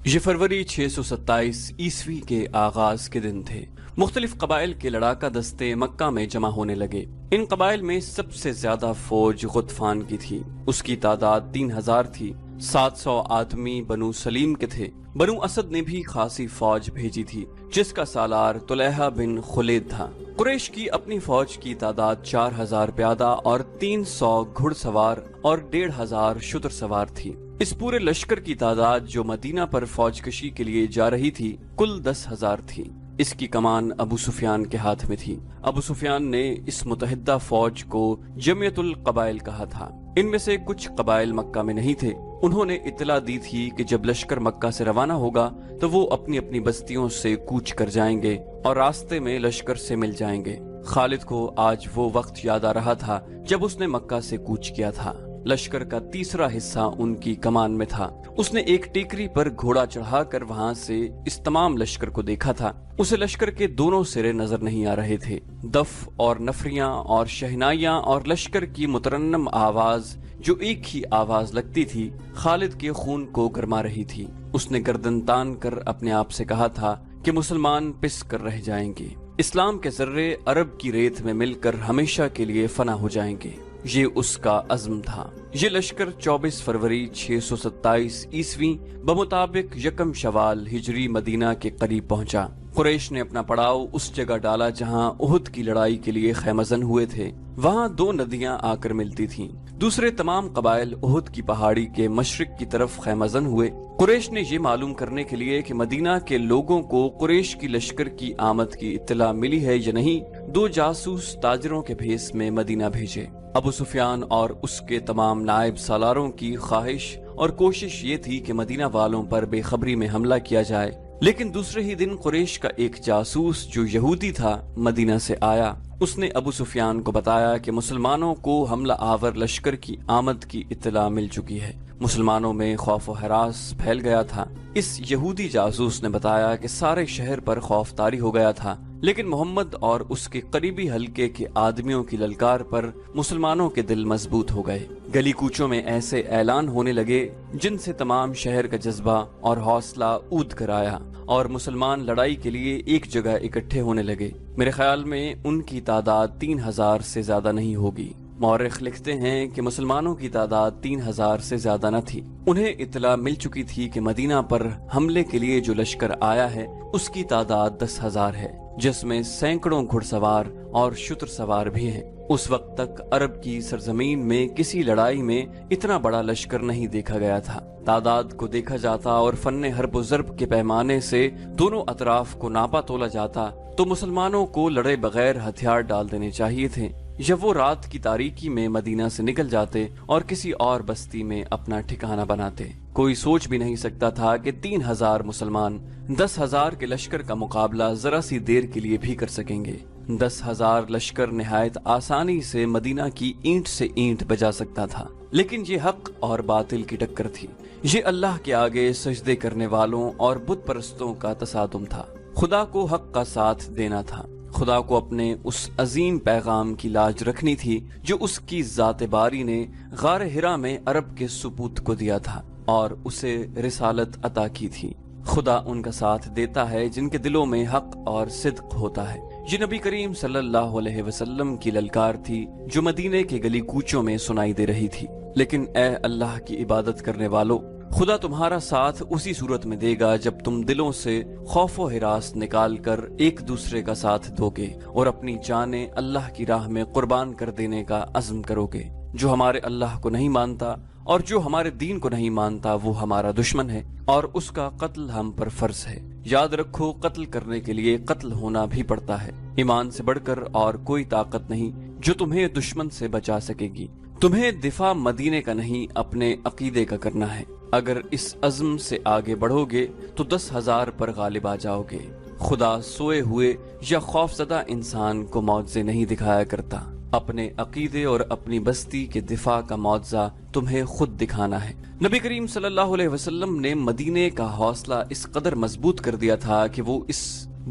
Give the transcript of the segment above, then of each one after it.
یہ فروری 627 عیسوی کے آغاز کے دن تھے۔ مختلف قبائل کے لڑاکا دستے مکہ میں جمع ہونے لگے۔ ان قبائل میں سب سے زیادہ فوج غطفان کی تھی۔ اس کی تعداد 3000 تھی۔ 700 آدمی بنو سلیم کے تھے۔ بنو اسد نے بھی خاصی فوج بھیجی تھی، جس کا سالار طلحہ بن خلید تھا۔ قریش کی اپنی فوج کی تعداد 4000 پیادہ اور 300 گھڑ سوار اور 1500 شتر سوار تھی۔ اس پورے لشکر کی تعداد جو مدینہ پر فوج کشی کے لیے جا رہی تھی کل 10,000 تھی۔ اس کی کمان ابو سفیان کے ہاتھ میں تھی۔ ابو سفیان نے اس متحدہ فوج کو جمعیت القبائل کہا تھا۔ ان میں سے کچھ قبائل مکہ میں نہیں تھے۔ انہوں نے اطلاع دی تھی کہ جب لشکر مکہ سے روانہ ہوگا تو وہ اپنی اپنی بستیوں سے کوچ کر جائیں گے اور راستے میں لشکر سے مل جائیں گے۔ خالد کو آج وہ وقت یاد آ رہا تھا جب اس نے مکہ سے کوچ کیا تھا۔ لشکر کا تیسرا حصہ ان کی کمان میں تھا۔ اس نے ایک ٹیکری پر گھوڑا چڑھا کر وہاں سے اس تمام لشکر کو دیکھا تھا۔ اسے لشکر کے دونوں سرے نظر نہیں آ رہے تھے۔ دف اور نفریاں اور شہنائیاں اور لشکر کی مترنم آواز جو ایک ہی آواز لگتی تھی خالد کے خون کو گرما رہی تھی۔ اس نے گردن تان کر اپنے آپ سے کہا تھا کہ مسلمان پس کر رہ جائیں گے۔ اسلام کے ذرے عرب کی ریت میں مل کر ہمیشہ کے لیے فنا ہو جائیں گے۔ یہ اس کا عزم تھا۔ یہ لشکر 24 فروری 627 عیسوی بمطابق 1 شوال ہجری مدینہ کے قریب پہنچا۔ قریش نے اپنا پڑاؤ اس جگہ ڈالا جہاں احد کی لڑائی کے لیے خیمہ زن ہوئے تھے۔ وہاں 2 ندیاں آ کر ملتی تھیں۔ دوسرے تمام قبائل احد کی پہاڑی کے مشرق کی طرف خیمہ زن ہوئے۔ قریش نے یہ معلوم کرنے کے لیے کہ مدینہ کے لوگوں کو قریش کی لشکر کی آمد کی اطلاع ملی ہے یا نہیں، 2 جاسوس تاجروں کے بھیس میں مدینہ بھیجے۔ ابو سفیان اور اس کے تمام نائب سالاروں کی خواہش اور کوشش یہ تھی کہ مدینہ والوں پر بے خبری میں حملہ کیا جائے، لیکن دوسرے ہی دن قریش کا ایک جاسوس جو یہودی تھا مدینہ سے آیا۔ اس نے ابو سفیان کو بتایا کہ مسلمانوں کو حملہ آور لشکر کی آمد کی اطلاع مل چکی ہے۔ مسلمانوں میں خوف و ہراس پھیل گیا تھا۔ اس یہودی جاسوس نے بتایا کہ سارے شہر پر خوف طاری ہو گیا تھا، لیکن محمد اور اس کے قریبی حلقے کے آدمیوں کی للکار پر مسلمانوں کے دل مضبوط ہو گئے۔ گلی کوچوں میں ایسے اعلان ہونے لگے جن سے تمام شہر کا جذبہ اور حوصلہ اود کر آیا اور مسلمان لڑائی کے لیے ایک جگہ اکٹھے ہونے لگے۔ میرے خیال میں ان کی تعداد 3000 سے زیادہ نہیں ہوگی۔ مورخ لکھتے ہیں کہ مسلمانوں کی تعداد 3000 سے زیادہ نہ تھی۔ انہیں اطلاع مل چکی تھی کہ مدینہ پر حملے کے لیے جو لشکر آیا ہے اس کی تعداد 10,000 ہے، جس میں سینکڑوں گھڑ سوار اور شتر سوار بھی ہیں۔ اس وقت تک عرب کی سرزمین میں کسی لڑائی میں اتنا بڑا لشکر نہیں دیکھا گیا تھا۔ تعداد کو دیکھا جاتا اور فن حرب و ضرب کے پیمانے سے دونوں اطراف کو ناپا تولا جاتا تو مسلمانوں کو لڑے بغیر ہتھیار ڈال دینے چاہیے تھے، یا وہ رات کی تاریکی میں مدینہ سے نکل جاتے اور کسی اور بستی میں اپنا ٹھکانہ بناتے۔ کوئی سوچ بھی نہیں سکتا تھا کہ 3000 مسلمان 10,000 کے لشکر کا مقابلہ ذرا سی دیر کے لیے بھی کر سکیں گے۔ 10,000 لشکر نہایت آسانی سے مدینہ کی اینٹ سے اینٹ بجا سکتا تھا، لیکن یہ حق اور باطل کی ٹکر تھی۔ یہ اللہ کے آگے سجدے کرنے والوں اور بت پرستوں کا تصادم تھا۔ خدا کو حق کا ساتھ دینا تھا۔ خدا کو اپنے اس عظیم پیغام کی لاج رکھنی تھی جو اس کی ذات باری نے غار حرا میں عرب کے سپوت کو دیا تھا اور اسے رسالت عطا کی تھی۔ خدا ان کا ساتھ دیتا ہے جن کے دلوں میں حق اور صدق ہوتا ہے۔ یہ نبی کریم صلی اللہ علیہ وسلم کی للکار تھی جو مدینے کے گلی کوچوں میں سنائی دے رہی تھی۔ لیکن اے اللہ کی عبادت کرنے والو، خدا تمہارا ساتھ اسی صورت میں دے گا جب تم دلوں سے خوف و ہراس نکال کر ایک دوسرے کا ساتھ دو گے اور اپنی جانیں اللہ کی راہ میں قربان کر دینے کا عزم کرو گے۔ جو ہمارے اللہ کو نہیں مانتا اور جو ہمارے دین کو نہیں مانتا وہ ہمارا دشمن ہے اور اس کا قتل ہم پر فرض ہے۔ یاد رکھو، قتل کرنے کے لیے قتل ہونا بھی پڑتا ہے۔ ایمان سے بڑھ کر اور کوئی طاقت نہیں جو تمہیں دشمن سے بچا سکے گی۔ تمہیں دفاع مدینے کا نہیں اپنے عقیدے کا کرنا ہے۔ اگر اس عزم سے آگے بڑھو گے تو 10,000 پر غالب آ جاؤ گے۔ خدا سوئے ہوئے یا خوفزدہ انسان کو معجزے نہیں دکھایا کرتا۔ اپنے عقیدے اور اپنی بستی کے دفاع کا معجزہ تمہیں خود دکھانا ہے۔ نبی کریم صلی اللہ علیہ وسلم نے مدینے کا حوصلہ اس قدر مضبوط کر دیا تھا کہ وہ اس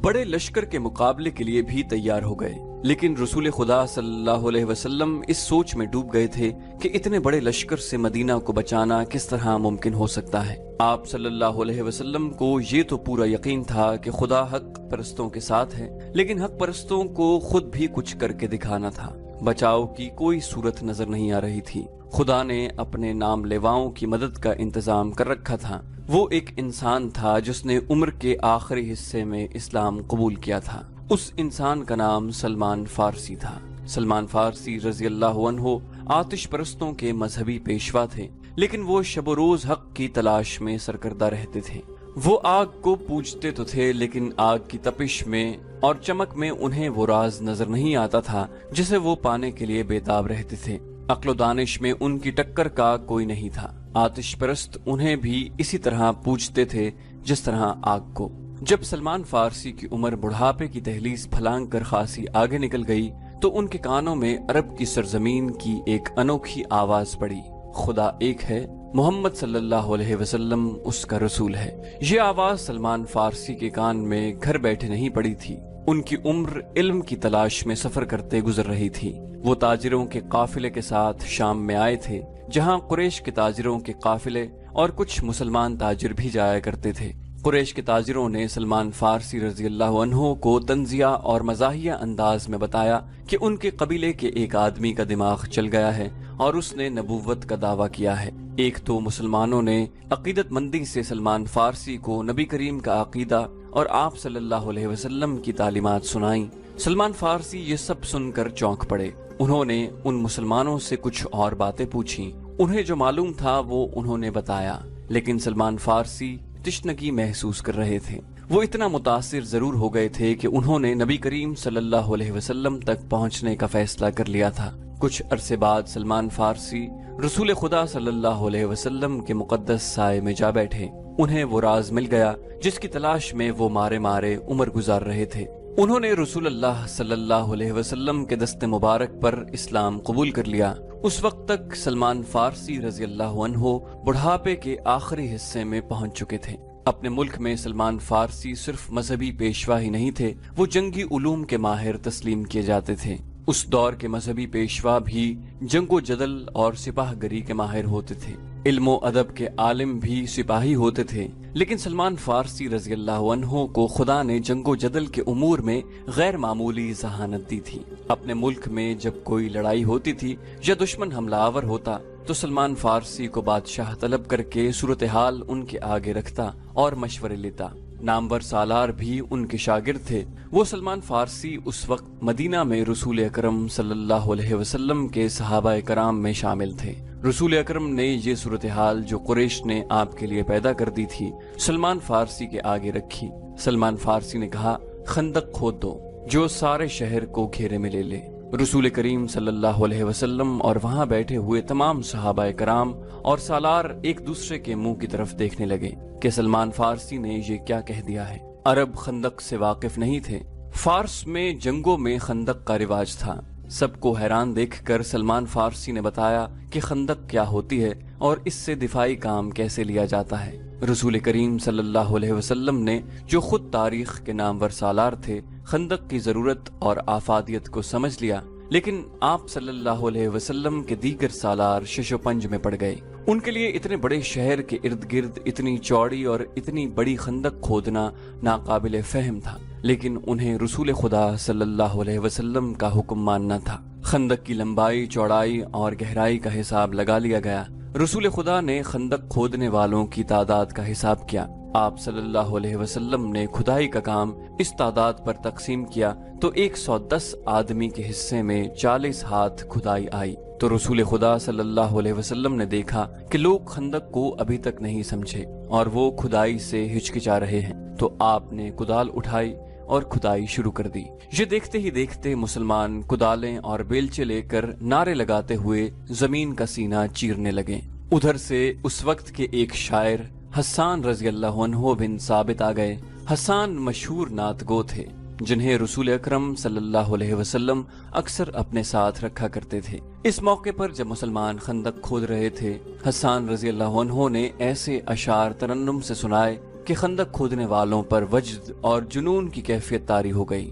بڑے لشکر کے مقابلے کے لیے بھی تیار ہو گئے۔ لیکن رسول خدا صلی اللہ علیہ وسلم اس سوچ میں ڈوب گئے تھے کہ اتنے بڑے لشکر سے مدینہ کو بچانا کس طرح ممکن ہو سکتا ہے۔ آپ صلی اللہ علیہ وسلم کو یہ تو پورا یقین تھا کہ خدا حق پرستوں کے ساتھ ہے، لیکن حق پرستوں کو خود بھی کچھ کر کے دکھانا تھا۔ بچاؤ کی کوئی صورت نظر نہیں آ رہی تھی۔ خدا نے اپنے نام لیواؤں کی مدد کا انتظام کر رکھا تھا۔ وہ ایک انسان تھا جس نے عمر کے آخری حصے میں اسلام قبول کیا تھا۔ اس انسان کا نام سلمان فارسی تھا۔ سلمان فارسی رضی اللہ عنہ آتش پرستوں کے مذہبی پیشوا تھے، لیکن وہ شب و روز حق کی تلاش میں سرگردہ رہتے تھے۔ وہ آگ کو پوجتے تو تھے، لیکن آگ کی تپش میں اور چمک میں انہیں وہ راز نظر نہیں آتا تھا جسے وہ پانے کے لیے بےتاب رہتے تھے۔ عقل و دانش میں ان کی ٹکر کا کوئی نہیں تھا۔ آتش پرست انہیں بھی اسی طرح پوجتے تھے جس طرح آگ کو۔ جب سلمان فارسی کی عمر بڑھاپے کی دہلیز پھلانگ کر خاصی آگے نکل گئی تو ان کے کانوں میں عرب کی سرزمین کی ایک انوکھی آواز پڑی، خدا ایک ہے، محمد صلی اللہ علیہ وسلم اس کا رسول ہے۔ یہ آواز سلمان فارسی کے کان میں گھر بیٹھے نہیں پڑی تھی۔ ان کی عمر علم کی تلاش میں سفر کرتے گزر رہی تھی۔ وہ تاجروں کے قافلے کے ساتھ شام میں آئے تھے، جہاں قریش کے تاجروں کے قافلے اور کچھ مسلمان تاجر بھی جایا کرتے تھے۔ قریش کے تاجروں نے سلمان فارسی رضی اللہ عنہ کو طنزیہ اور مزاحیہ انداز میں بتایا کہ ان کے قبیلے کے ایک آدمی کا دماغ چل گیا ہے اور اس نے نبوت کا دعویٰ کیا ہے۔ ایک تو مسلمانوں نے عقیدت مندی سے سلمان فارسی کو نبی کریم کا عقیدہ اور آپ صلی اللہ علیہ وسلم کی تعلیمات سنائیں۔ سلمان فارسی یہ سب سن کر چونک پڑے۔ انہوں نے ان مسلمانوں سے کچھ اور باتیں پوچھیں۔ انہیں جو معلوم تھا وہ انہوں نے بتایا، لیکن سلمان فارسی تشنگی محسوس کر رہے تھے۔ وہ اتنا متاثر ضرور ہو گئے تھے کہ انہوں نے نبی کریم صلی اللہ علیہ وسلم تک پہنچنے کا فیصلہ کر لیا تھا۔ کچھ عرصے بعد سلمان فارسی رسول خدا صلی اللہ علیہ وسلم کے مقدس سائے میں جا بیٹھے۔ انہیں وہ راز مل گیا جس کی تلاش میں وہ مارے مارے عمر گزار رہے تھے۔ انہوں نے رسول اللہ صلی اللہ علیہ وسلم کے دست مبارک پر اسلام قبول کر لیا۔ اس وقت تک سلمان فارسی رضی اللہ عنہ بڑھاپے کے آخری حصے میں پہنچ چکے تھے۔ اپنے ملک میں سلمان فارسی صرف مذہبی پیشوا ہی نہیں تھے، وہ جنگی علوم کے ماہر تسلیم کیے جاتے تھے۔ اس دور کے مذہبی پیشوا بھی جنگ و جدل اور سپاہ گری کے ماہر ہوتے تھے۔ علم و ادب کے عالم بھی سپاہی ہوتے تھے، لیکن سلمان فارسی رضی اللہ عنہ کو خدا نے جنگ و جدل کے امور میں غیر معمولی ذہانت دی تھی۔ اپنے ملک میں جب کوئی لڑائی ہوتی تھی یا دشمن حملہ آور ہوتا تو سلمان فارسی کو بادشاہ طلب کر کے صورتحال ان کے آگے رکھتا اور مشورے لیتا۔ نامور سالار بھی ان کے شاگرد تھے۔ وہ سلمان فارسی اس وقت مدینہ میں رسول اکرم صلی اللہ علیہ وسلم کے صحابہ کرام میں شامل تھے۔ رسول اکرم نے یہ صورتحال جو قریش نے آپ کے لیے پیدا کر دی تھی سلمان فارسی کے آگے رکھی۔ سلمان فارسی نے کہا، خندق کھود دو جو سارے شہر کو گھیرے میں لے لے۔ رسول کریم صلی اللہ علیہ وسلم اور وہاں بیٹھے ہوئے تمام صحابہ کرام اور سالار ایک دوسرے کے منہ کی طرف دیکھنے لگے کہ سلمان فارسی نے یہ کیا کہہ دیا ہے۔ عرب خندق سے واقف نہیں تھے۔ فارس میں جنگوں میں خندق کا رواج تھا۔ سب کو حیران دیکھ کر سلمان فارسی نے بتایا کہ خندق کیا ہوتی ہے اور اس سے دفاعی کام کیسے لیا جاتا ہے۔ رسول کریم صلی اللہ علیہ وسلم نے جو خود تاریخ کے نامور سالار تھے خندق کی ضرورت اور آفادیت کو سمجھ لیا، لیکن آپ صلی اللہ علیہ وسلم کے دیگر سالار شش و پنج میں پڑ گئے۔ ان کے لیے اتنے بڑے شہر کے ارد گرد اتنی چوڑی اور اتنی بڑی خندق کھودنا ناقابل فہم تھا، لیکن انہیں رسول خدا صلی اللہ علیہ وسلم کا حکم ماننا تھا۔ خندق کی لمبائی، چوڑائی اور گہرائی کا حساب لگا لیا گیا۔ رسول خدا نے خندق کھودنے والوں کی تعداد کا حساب کیا۔ آپ صلی اللہ علیہ وسلم نے کھدائی کا کام اس تعداد پر تقسیم کیا تو 110 آدمی کے حصے میں 40 ہاتھ کھدائی آئی۔ تو رسول خدا صلی اللہ علیہ وسلم نے دیکھا کہ لوگ خندق کو ابھی تک نہیں سمجھے اور وہ کھدائی سے ہچکچا رہے ہیں، تو آپ نے کدال اٹھائی اور کھدائی شروع کر دی۔ یہ دیکھتے ہی دیکھتے مسلمان کدالیں اور بیلچے لے کر نعرے لگاتے ہوئے زمین کا سینہ چیرنے لگے۔ ادھر سے اس وقت کے ایک شاعر حسان رضی اللہ عنہ بن ثابت آ گئے۔ حسان مشہور نعت گو تھے جنہیں رسول اکرم صلی اللہ علیہ وسلم اکثر اپنے ساتھ رکھا کرتے تھے۔ اس موقع پر جب مسلمان خندق کھود رہے تھے، حسان رضی اللہ عنہ نے ایسے اشعار ترنم سے سنائے کہ خندق کھودنے والوں پر وجد اور جنون کی کیفیت طاری ہو گئی۔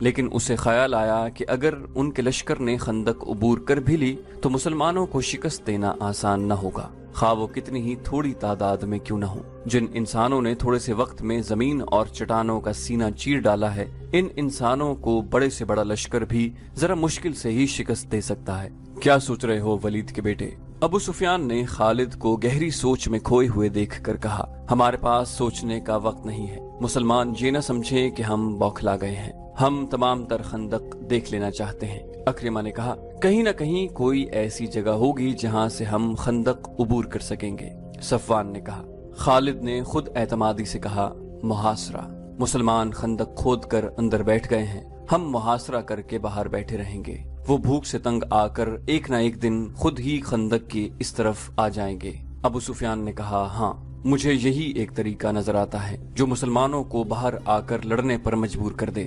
لیکن اسے خیال آیا کہ اگر ان کے لشکر نے خندق عبور کر بھی لی تو مسلمانوں کو شکست دینا آسان نہ ہوگا، خواہ وہ کتنی ہی تھوڑی تعداد میں کیوں نہ ہو۔ جن انسانوں نے تھوڑے سے وقت میں زمین اور چٹانوں کا سینہ چیر ڈالا ہے، ان انسانوں کو بڑے سے بڑا لشکر بھی ذرا مشکل سے ہی شکست دے سکتا ہے۔ کیا سوچ رہے ہو ولید کے بیٹے؟ ابو سفیان نے خالد کو گہری سوچ میں کھوئے ہوئے دیکھ کر کہا، ہمارے پاس سوچنے کا وقت نہیں ہے، مسلمان یہ نہ سمجھیں کہ ہم بوکھلا گئے ہیں، ہم تمام تر خندق دیکھ لینا چاہتے ہیں۔ اکرمہ نے کہا، کہیں نہ کہیں کوئی ایسی جگہ ہوگی جہاں سے ہم خندق عبور کر سکیں گے۔ صفوان نے کہا۔ خالد نے خود اعتمادی سے کہا، محاصرہ، مسلمان خندق کھود کر اندر بیٹھ گئے ہیں، ہم محاصرہ کر کے باہر بیٹھے رہیں گے، وہ بھوک سے تنگ آ کر ایک نہ ایک دن خود ہی خندق کی اس طرف آ جائیں گے۔ ابو سفیان نے کہا، ہاں، مجھے یہی ایک طریقہ نظر آتا ہے جو مسلمانوں کو باہر آ کر لڑنے پر مجبور کر دے۔